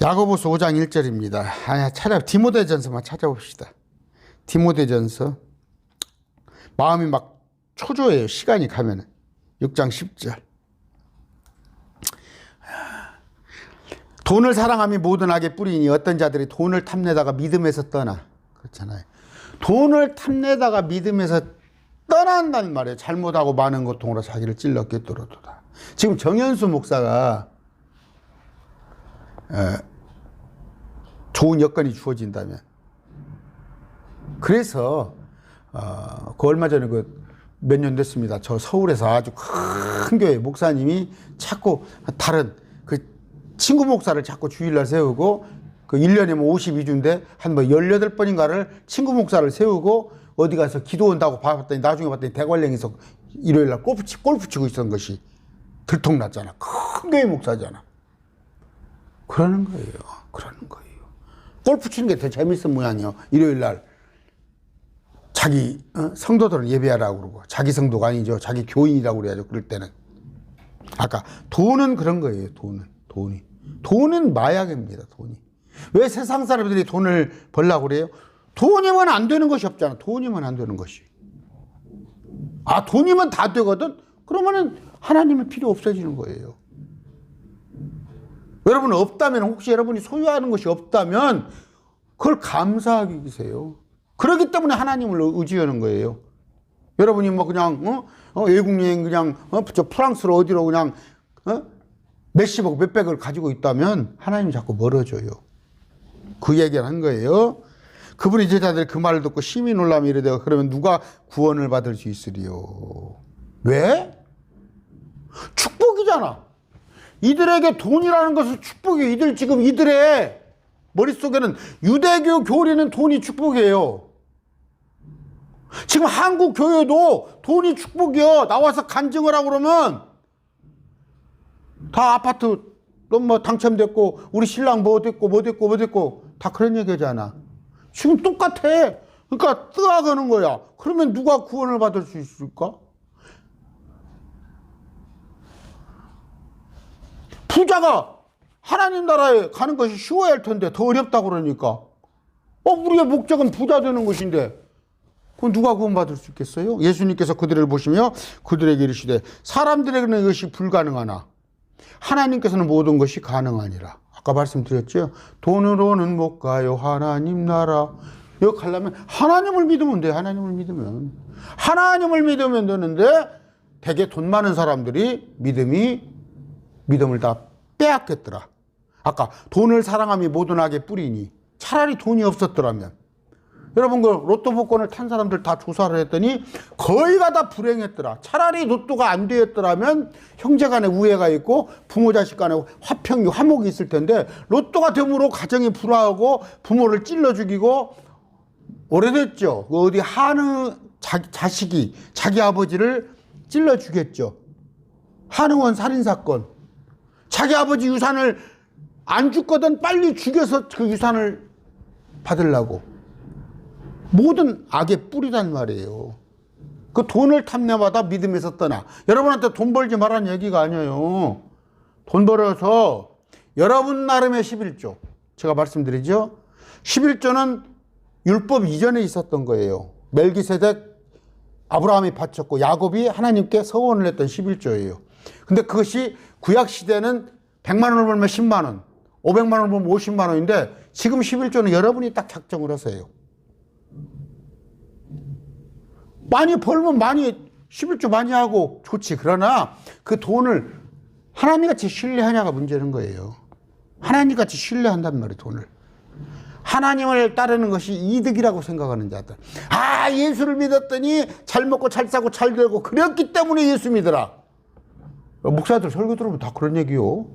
야고보서 5장 1절입니다. 디모데전서만 찾아봅시다. 디모데전서. 마음이 막 초조해요. 시간이 가면은. 6장 10절. 돈을 사랑함이 모든 악의 뿌리니 어떤 자들이 돈을 탐내다가 믿음에서 떠나. 그렇잖아요. 돈을 탐내다가 믿음에서 떠난다는 말이에요. 잘못하고 많은 고통으로 자기를 찔러 꿰뚫어도다. 지금 정현수 목사가 좋은 여건이 주어진다면 그래서 그 얼마 전에 몇 년 됐습니다. 저 서울에서 아주 큰 교회 목사님이 자꾸 다른 그 친구 목사를 자꾸 주일날 세우고 그 1년에 뭐 52주인데 한 뭐 18번인가를 친구 목사를 세우고 어디 가서 기도 온다고 봤더니 나중에 봤더니 대관령에서 일요일날 골프 치고 있었던 것이 들통났잖아. 큰 교회 목사잖아. 그러는 거예요. 골프 치는 게 더 재밌은 모양이에요. 일요일날 자기 성도들은 예배하라고 그러고 자기 성도가 아니죠. 자기 교인이라고 그래야죠. 그럴 때는. 아까 돈은 그런 거예요. 돈은 마약입니다. 돈이. 왜 세상 사람들이 돈을 벌려고 그래요? 돈이면 안 되는 것이 없잖아. 돈이면 안 되는 것이. 돈이면 다 되거든? 그러면은 하나님은 필요 없어지는 거예요. 여러분 없다면, 혹시 여러분이 소유하는 것이 없다면 그걸 감사하게 계세요. 그렇기 때문에 하나님을 의지하는 거예요. 여러분이 뭐 그냥 외국 여행 그냥 저 프랑스로 어디로 그냥 몇십억 몇백을 가지고 있다면 하나님이 자꾸 멀어져요. 그 얘기를 한 거예요. 그분이 제자들 그 말을 듣고 심히 놀라며 이르되 그러면 누가 구원을 받을 수 있으리요? 왜? 축복이잖아. 이들에게 돈이라는 것은 축복이에요. 이들의 머릿속에는 유대교 교리는 돈이 축복이에요. 지금 한국 교회도 돈이 축복이요. 나와서 간증을 하고 그러면 다 아파트 뭐 당첨됐고 우리 신랑 뭐 됐고 다 그런 얘기잖아. 지금 똑같아. 그러니까 뜨아가는 거야. 그러면 누가 구원을 받을 수 있을까? 부자가 하나님 나라에 가는 것이 쉬워야 할 텐데 더 어렵다고 그러니까. 우리의 목적은 부자 되는 것인데 그럼 누가 구원받을 수 있겠어요? 예수님께서 그들을 보시며 그들에게 이르시되 사람들에게는 이것이 불가능하나 하나님께서는 모든 것이 가능하니라. 아까 말씀드렸죠. 돈으로는 못 가요. 하나님 나라. 여기 가려면 하나님을 믿으면 돼. 하나님을 믿으면. 하나님을 믿으면 되는데 되게 돈 많은 사람들이 믿음을 다 빼앗겼더라. 아까 돈을 사랑함이 모든 악의 뿌리니 차라리 돈이 없었더라면 여러분 그 로또 복권을 탄 사람들 다 조사를 했더니 거의가 다 불행했더라. 차라리 로또가 안 되었더라면 형제 간에 우애가 있고 부모 자식 간에 화목이 있을 텐데 로또가 됨으로 가정이 불화하고 부모를 찔러 죽이고 오래됐죠. 어디 한의 자식이 자기 아버지를 찔러 죽였죠. 한의원 살인사건. 자기 아버지 유산을 안 죽거든 빨리 죽여서 그 유산을 받으려고. 모든 악의 뿌리란 말이에요. 그 돈을 탐내마다 믿음에서 떠나. 여러분한테 돈 벌지 말라는 얘기가 아니에요. 돈 벌어서 여러분 나름의 11조. 제가 말씀드리죠. 11조는 율법 이전에 있었던 거예요. 멜기세덱 아브라함이 바쳤고 야곱이 하나님께 서원을 했던 11조예요. 근데 그것이 구약 시대는 100만 원을 벌면 10만 원, 500만 원을 벌면 50만 원인데 지금 11조는 여러분이 딱 작정을 하세요. 많이 벌면 많이 11조 많이 하고 좋지. 그러나 그 돈을 하나님같이 신뢰하냐가 문제는 거예요. 하나님같이 신뢰한단 말이에요. 돈을. 하나님을 따르는 것이 이득이라고 생각하는 자들. 아, 예수를 믿었더니 잘 먹고 잘 싸고 잘 되고 그랬기 때문에 예수 믿어라. 목사들 설교 들으면 다 그런 얘기요.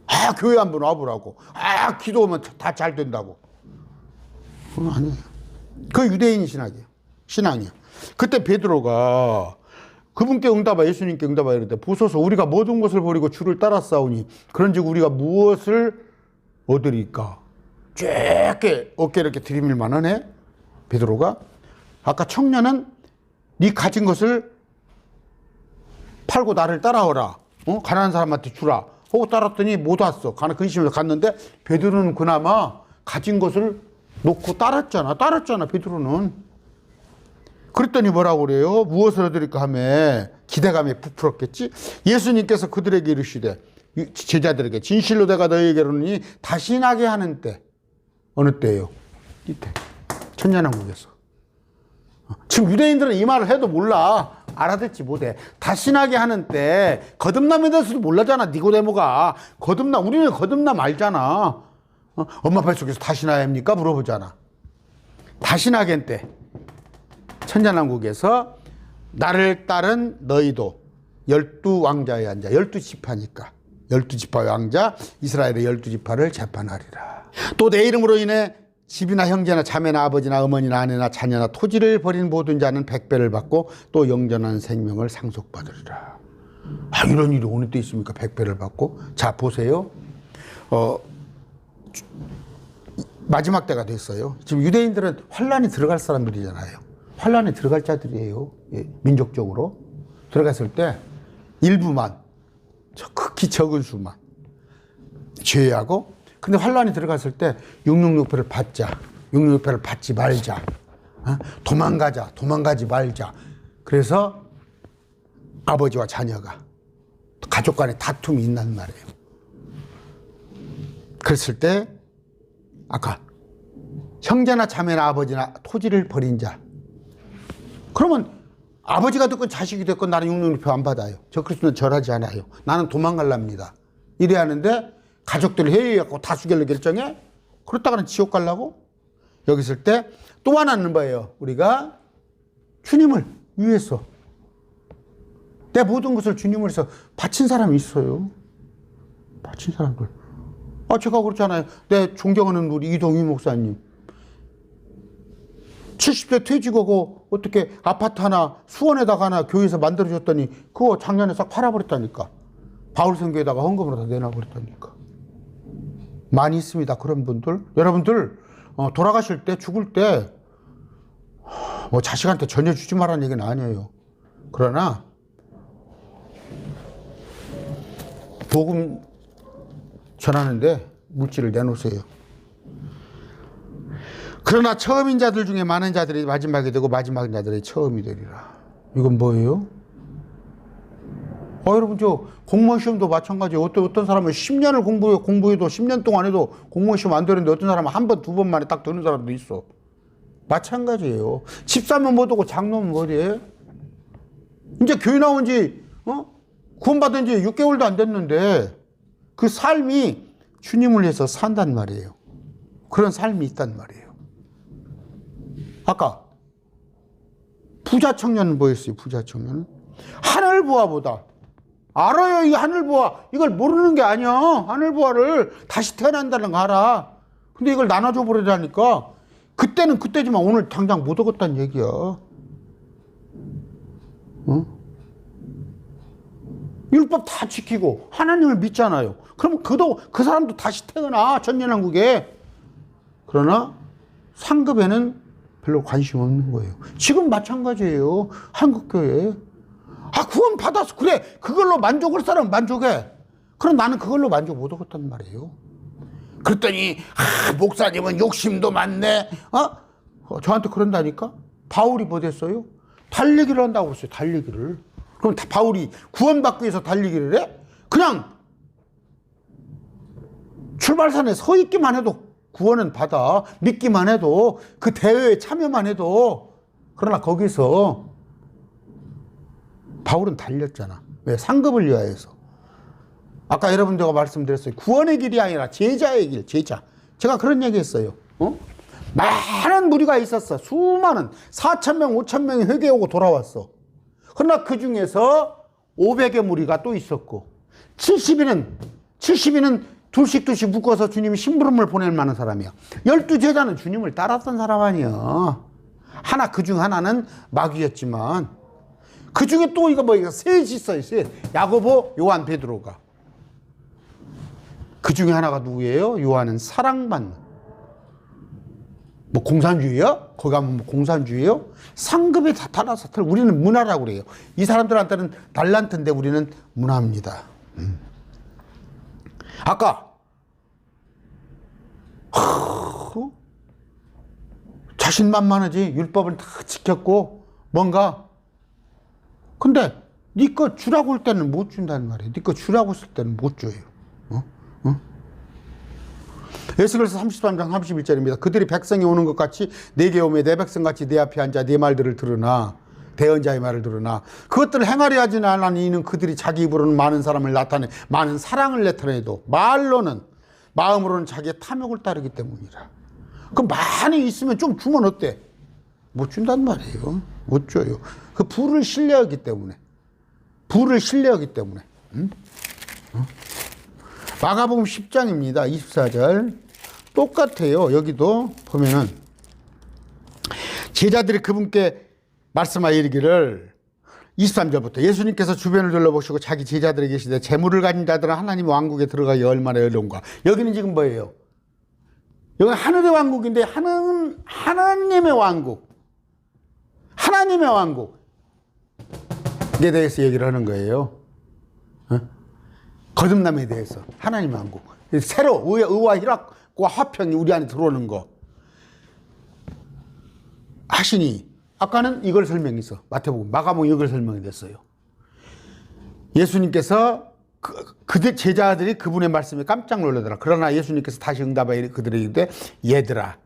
아, 교회 한번 와보라고. 아, 기도하면 다 잘 된다고. 그건 아니에요. 그 유대인 신앙이에요. 그때 베드로가 그분께 응답하, 예수님께 응답하 이럴 때 보소서 우리가 모든 것을 버리고 주를 따라 싸우니 그런즉 우리가 무엇을 얻으리까? 쬐게 어깨를 이렇게 들이밀 만하네. 베드로가 아까 청년은 네 가진 것을 팔고 나를 따라오라. 가난한 사람한테 주라. 하고 따랐더니 못 왔어. 근심해서 갔는데 베드로는 그나마 가진 것을 놓고 따랐잖아. 베드로는. 그랬더니 뭐라고 그래요? 무엇을 얻으리까 하며 기대감에 부풀었겠지. 예수님께서 그들에게 이르시되 제자들에게 진실로 내가 너희에게로니 다시 나게 하는 때. 어느 때예요? 이때. 천년왕국에서. 지금 유대인들은 이 말을 해도 몰라. 알아듣지 못해. 다시 나게 하는 때 거듭남에 대해서도 몰라잖아. 니고데모가. 우리는 거듭남 알잖아. 엄마 뱃속에서 다시 나야 합니까? 물어보잖아. 다시 나게 때 천년왕국에서 나를 따른 너희도 12왕자에 앉아 12지파니까 12지파의 왕자 이스라엘의 12지파를 재판하리라. 또 내 이름으로 인해 집이나 형제나 자매나 아버지나 어머니나 아내나 자녀나 토지를 버린 모든 자는 100배를 받고 또 영전한 생명을 상속받으리라. 아, 이런 일이 어느 때 있습니까? 100배를 받고. 자, 보세요. 마지막 때가 됐어요. 지금 유대인들은 환란이 들어갈 사람들이잖아요. 환란에 들어갈 자들이에요. 예, 민족적으로. 들어갔을 때 일부만, 극히 적은 수만 제외하고, 근데 환란이 들어갔을 때 666패를 받자. 666패를 받지 말자. 도망가지 말자. 그래서 아버지와 자녀가 가족 간에 다툼이 있단 말이에요. 그랬을 때 아까 형제나 자매나 아버지나 토지를 버린 자. 그러면 아버지가 됐건 자식이 됐건 나는 666표 안 받아요. 저 그리스도는 절하지 않아요. 나는 도망갈랍니다. 이래야 하는데 가족들 회의해갖고 다수결로 결정해? 그렇다가는 지옥 가려고? 여기 있을 때 또 하나는 뭐예요? 우리가 주님을 위해서 내 모든 것을 주님을 위해서 바친 사람이 있어요. 바친 사람들. 제가 그렇잖아요. 내 존경하는 우리 이동희 목사님. 70대 퇴직하고 어떻게 아파트 하나 수원에다가 하나 교회에서 만들어줬더니 그거 작년에 싹 팔아버렸다니까. 바울선교에다가 헌금으로 다 내놔버렸다니까. 많이 있습니다. 그런 분들. 여러분들 돌아가실 때 죽을 때 뭐 자식한테 전혀 주지 말라는 얘기는 아니에요. 그러나 복음 전하는데 물질을 내놓으세요. 그러나 처음인 자들 중에 많은 자들이 마지막이 되고 마지막인 자들이 처음이 되리라. 이건 뭐예요? 여러분, 저 공무원 시험도 마찬가지예요. 어떤 사람은 10년을 공부해도 10년 동안 해도 공무원 시험 안 되는데 어떤 사람은 한 번, 두 번 만에 딱 되는 사람도 있어. 마찬가지예요. 집사면 못하고 장로면 뭐지? 이제 교회 나온 지, 구원받은 지 6개월도 안 됐는데 그 삶이 주님을 위해서 산단 말이에요. 그런 삶이 있단 말이에요. 아까 부자 청년은 뭐였어요? 부자 청년은 하늘보화보다 알아요. 이 하늘보화 이걸 모르는 게 아니야. 하늘보화를 다시 태어난다는 거 알아. 근데 이걸 나눠줘 버리라니까. 그때는 그때지만 오늘 당장 못 얻었다는 얘기야. 율법 다 지키고 하나님을 믿잖아요. 그럼 그 사람도 다시 태어나 천년왕국에. 그러나 상급에는 별로 관심 없는 거예요. 지금 마찬가지예요. 한국교회. 구원 받았어. 그래. 그걸로 만족할 사람은 만족해. 그럼 나는 그걸로 만족 못 하겠단 말이에요. 그랬더니 목사님은 욕심도 많네. 저한테 그런다니까. 바울이 뭐 됐어요? 달리기를 한다고 그랬어요. 달리기를. 그럼 바울이 구원받기 위해서 달리기를 해? 그냥 출발선에 서 있기만 해도 구원은 받아. 믿기만 해도, 그 대회에 참여만 해도. 그러나 거기서 바울은 달렸잖아. 왜? 상급을 위하여서. 아까 여러분들과 말씀드렸어요. 구원의 길이 아니라 제자의 길, 제자. 제가 그런 얘기 했어요. 많은 무리가 있었어. 수많은 4,000명, 5,000명이 회개하고 돌아왔어. 그러나 그 중에서 500의 무리가 또 있었고 70인은 둘씩 묶어서 주님이 심부름을 보낼 만한 사람이야. 12제자는 주님을 따랐던 사람 아니야. 그 중 하나는 마귀였지만 그 중에 또 이거 셋이 있어요. 셋. 야고보, 요한, 베드로가. 그 중에 하나가 누구예요? 요한은 사랑받는. 공산주의야? 거기 가면 공산주의예요? 상급에 다 따라서 우리는 문화라고 그래요. 이 사람들한테는 달란트인데 우리는 문화입니다. 아까 자신만만하지. 율법을 다 지켰고 뭔가. 근데 네 거 주라고 할 때는 못 준다는 말이에요. 네 거 주라고 했을 때는 못 줘요. 에스겔서 33장 31절입니다. 그들이 백성이 오는 것 같이 내게 오매 내 백성같이 내 앞에 앉아 내 말들을 들으나 대언자의 말을 들으나 그것들을 행하려 하지는 않으니 이는 그들이 자기 입으로는 많은 사람을 나타내 많은 사랑을 나타내도 마음으로는 자기의 탐욕을 따르기 때문이라. 그 많이 있으면 좀 주면 어때? 못 준단 말이에요. 못 줘요. 그 부를 신뢰하기 때문에. 마가복음 10장입니다. 24절. 똑같아요. 여기도 보면은 제자들이 그분께 말씀하여 이르기를 23절부터 예수님께서 주변을 둘러보시고 자기 제자들에게 계시되 재물을 가진 자들은 하나님의 왕국에 들어가기 얼마나 어려운가. 여기는 지금 뭐예요? 여기 하늘의 왕국인데 하나님의 왕국. 하나님의 왕국에 대해서 얘기를 하는 거예요. 거듭남에 대해서. 하나님의 왕국. 새로 의와 희락과 화평이 우리 안에 들어오는 거 하시니 아까는 이걸 설명했어. 마태복음, 마가복음 이걸 설명이 됐어요. 예수님께서 그들 제자들이 그분의 말씀에 깜짝 놀라더라. 그러나 예수님께서 다시 응답하여 그들에게 이르되 얘들아,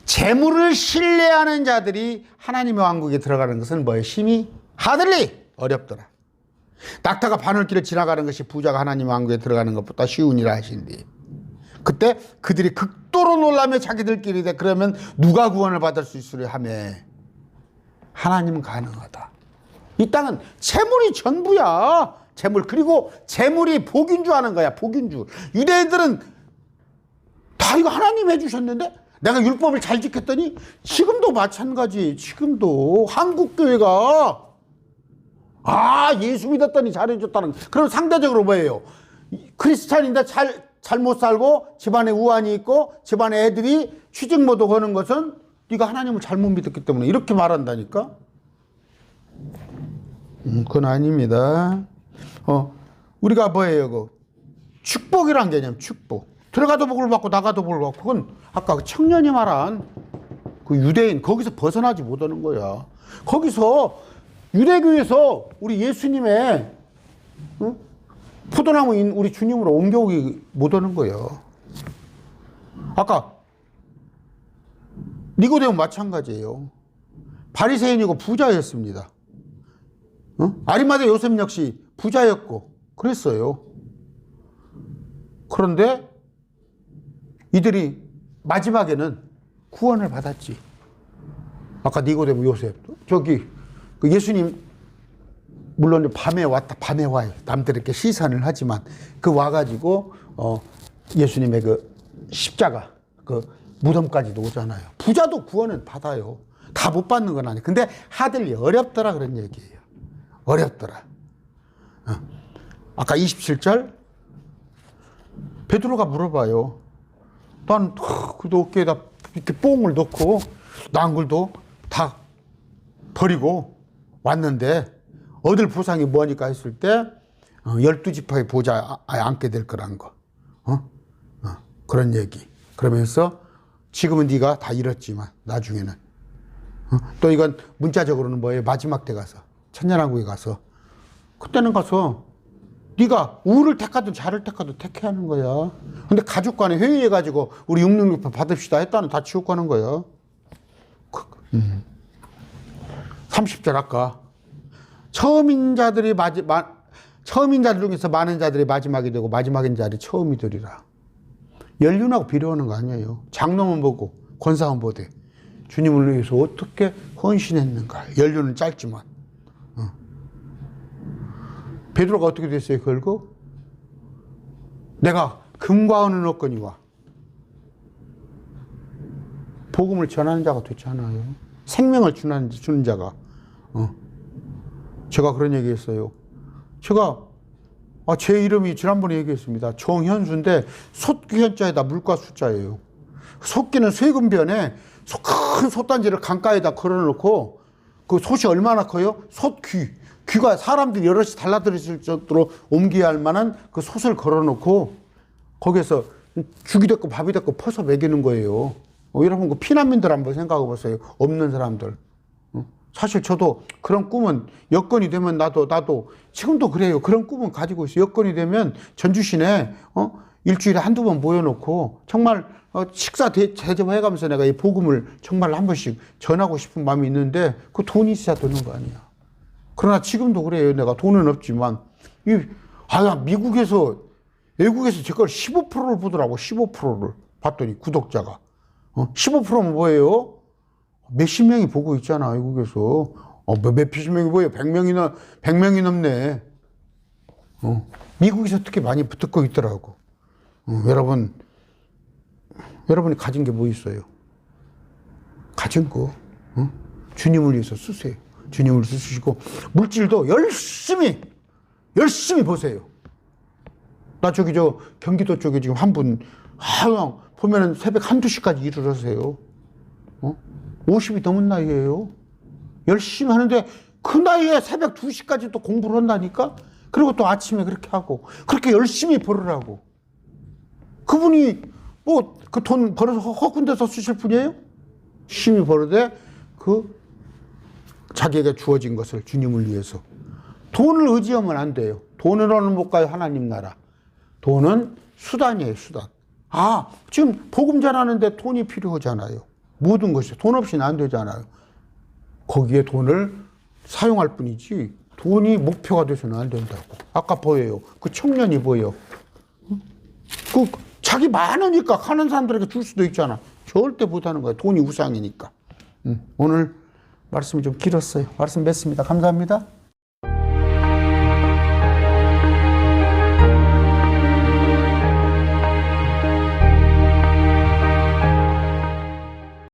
재물을 신뢰하는 자들이 하나님의 왕국에 들어가는 것은 뭐예요? 심히 하들리 어렵더라. 낙타가 바늘길을 지나가는 것이 부자가 하나님 왕국에 들어가는 것보다 쉬우니라 하신디. 그때 그들이 극도로 놀라며 자기들끼리 그러면 누가 구원을 받을 수 있으려 하며 하나님은 가능하다. 이 땅은 재물이 전부야. 재물. 그리고 재물이 복인 줄 아는 거야. 복인 줄. 유대인들은 다 이거 하나님 해주셨는데 내가 율법을 잘 지켰더니 지금도 마찬가지. 지금도 한국교회가 예수 믿었더니 잘해줬다는. 그럼 상대적으로 뭐예요? 크리스찬인데 잘못 살고 집안에 우환이 있고 집안에 애들이 취직 못 하는 것은 네가 하나님을 잘못 믿었기 때문에 이렇게 말한다니까? 그건 아닙니다. 우리가 뭐예요? 축복이란 개념, 축복. 들어가도 복을 받고 나가도 복을 받고. 그건 아까 그 청년이 말한 그 유대인, 거기서 벗어나지 못하는 거야. 거기서 유대교에서 우리 예수님의 포도나무 우리 주님으로 옮겨오기 못하는 거예요. 아까 니고데모 마찬가지예요. 바리새인이고 부자였습니다. 아리마대 요셉 역시 부자였고 그랬어요. 그런데 이들이 마지막에는 구원을 받았지. 아까 니고데모 요셉 저기 그 예수님 물론 밤에 와요. 남들에게 시선을 하지만 그 와가지고 예수님의 그 십자가 그 무덤까지도 오잖아요. 부자도 구원은 받아요. 다 못 받는 건 아니에요. 근데 하들이 어렵더라 그런 얘기예요. 어렵더라. 아까 27절 베드로가 물어봐요. 난 그 어깨에다 이렇게 뽕을 넣고 낭굴도 다 버리고 왔는데 얻을 보상이 뭐니까 했을 때 12지파의 보좌에 앉게 될 거란 거. 그런 얘기. 그러면서 지금은 네가 다 잃었지만 나중에는 또 이건 문자적으로는 뭐예요? 마지막 때 가서 천년왕국에 가서 그때는 가서 네가 우를 택하든 자를 택하든 택해야 하는 거야. 근데 가족 간에 회의해가지고 우리 666표 받읍시다 했다는 다 지옥 가는 거야. 30절 아까 처음인 자들 중에서 많은 자들이 마지막이 되고 마지막인 자들이 처음이 되리라. 연륜하고 비례하는 거 아니에요. 장로만 보고 권사만 보되 주님을 위해서 어떻게 헌신했는가. 연륜은 짧지만 베드로가 어떻게 됐어요? 결국 내가 금과 은은 없거니와 복음을 전하는 자가 됐잖아요. 생명을 주는 자가. 제가 그런 얘기했어요. 제가 제 이름이 지난번에 얘기했습니다. 정현수인데 솥귀 현자에다 물과 숫자예요. 솥귀는 쇠금변에 큰 솥단지를 강가에다 걸어놓고 그 솥이 얼마나 커요? 솥귀. 귀가 사람들이 여럿이 달라들을 정도로 옮겨야 할 만한 그 솥을 걸어놓고 거기에서 죽이 됐고 밥이 됐고 퍼서 먹이는 거예요. 여러분 그 피난민들 한번 생각해 보세요. 없는 사람들. 사실 저도 그런 꿈은 여건이 되면 나도 지금도 그래요. 그런 꿈은 가지고 있어요. 여건이 되면 전주시내 일주일에 한두 번 모여놓고 정말 식사 대접해가면서 내가 이 복음을 정말 한 번씩 전하고 싶은 마음이 있는데 그 돈이 있어야 되는 거 아니야. 그러나 지금도 그래요. 내가 돈은 없지만 미국에서 외국에서 제 걸 15%를 보더라고. 15%를 봤더니 구독자가 15%면 뭐예요? 몇십 명이 보고 있잖아, 외국에서. 몇십 명이 뭐예요? 100명이 넘네. 미국에서 특히 많이 듣고 있더라고. 여러분이 가진 게 뭐 있어요? 가진 거. 주님을 위해서 쓰세요. 주님을 쓰시고, 물질도 열심히 보세요. 나 경기도 쪽에 지금 한 분, 보면은 새벽 1~2시까지 일을 하세요. 50이 넘은 나이에요. 열심히 하는데 그 나이에 새벽 2시까지 또 공부를 한다니까? 그리고 또 아침에 그렇게 하고 그렇게 열심히 벌으라고. 그분이 뭐 그 돈 벌어서 헛군데서 쓰실 분이에요? 열심히 벌어대 자기에게 주어진 것을 주님을 위해서. 돈을 의지하면 안 돼요. 돈으로는 못 가요. 하나님 나라. 돈은 수단이에요. 수단. 지금 복음 전하는데 돈이 필요하잖아요. 모든 것이 돈 없이는 안 되잖아요. 거기에 돈을 사용할 뿐이지 돈이 목표가 돼서는 안 된다고. 아까 보여요. 그 청년이 보여. 자기 많으니까 가는 사람들에게 줄 수도 있잖아. 절대 못하는 거야. 돈이 우상이니까. 오늘 말씀이 좀 길었어요. 말씀 맺습니다. 감사합니다.